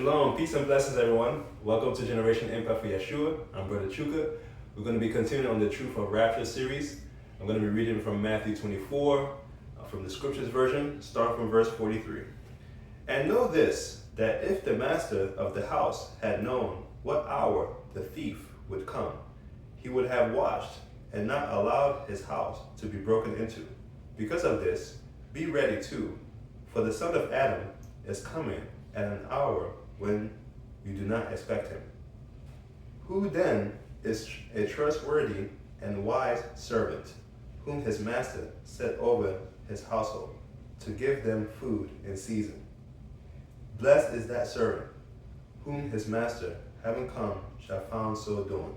Shalom, peace and blessings, everyone. Welcome to Generation Impact for Yeshua. I'm Brother Chuka. We're going to be continuing on the Truth of Rapture series. I'm going to be reading from Matthew 24, from the Scriptures version, starting from verse 43. And know this, that if the master of the house had known what hour the thief would come, he would have watched and not allowed his house to be broken into. Because of this, be ready too, for the Son of Adam is coming at an hour when you do not expect him. Who then is a trustworthy and wise servant, whom his master set over his household, to give them food in season? Blessed is that servant, whom his master, having come, shall find so doing.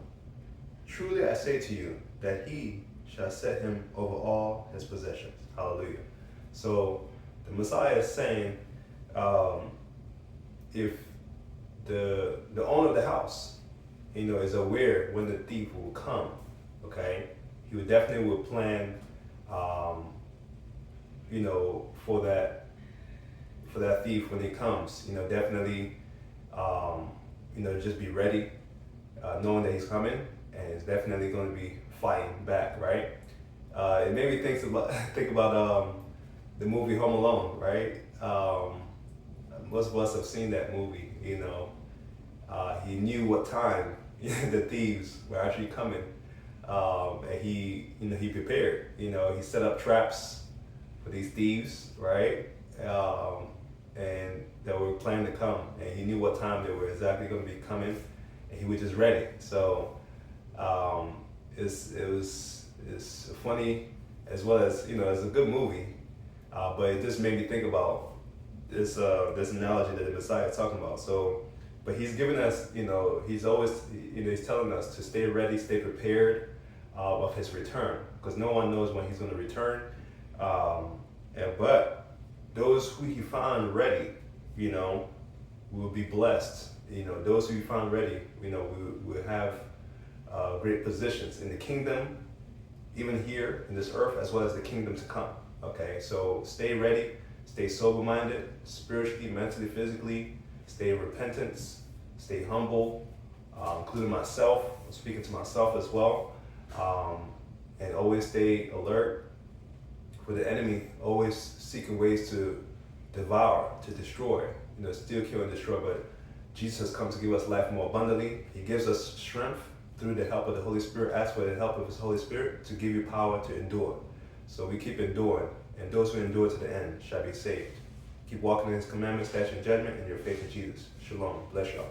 Truly I say to you, that he shall set him over all his possessions. Hallelujah. So the Messiah is saying, if the owner of the house, is aware when the thief will come, okay, he would definitely plan, for that thief when he comes. Definitely, just be ready, knowing that he's coming, and it's definitely going to be fighting back, right? It made me think about the movie Home Alone, right? Most of us have seen that movie. He knew what time the thieves were actually coming, and he prepared. He set up traps for these thieves, right? And that were planning to come, and he knew what time they were exactly going to be coming, and he was just ready. So it's funny as well as it's a good movie, but it just made me think about this analogy that the Messiah is talking about. So, but he's giving us, he's always, he's telling us to stay ready, stay prepared of his return, because no one knows when he's going to return. But those who he found ready, will be blessed. Those who he found ready, will have great positions in the kingdom, even here in this earth, as well as the kingdom to come. Okay, so stay ready. Stay sober-minded, spiritually, mentally, physically. Stay in repentance. Stay humble, including myself. I'm speaking to myself as well. And always stay alert for the enemy, always seeking ways to devour, to destroy, steal, kill, and destroy. But Jesus has come to give us life more abundantly. He gives us strength through the help of the Holy Spirit. Ask for the help of his Holy Spirit to give you power to endure. So we keep enduring. And those who endure to the end shall be saved. Keep walking in his commandments, statutes, and judgment, and your faith in Jesus. Shalom. Bless y'all.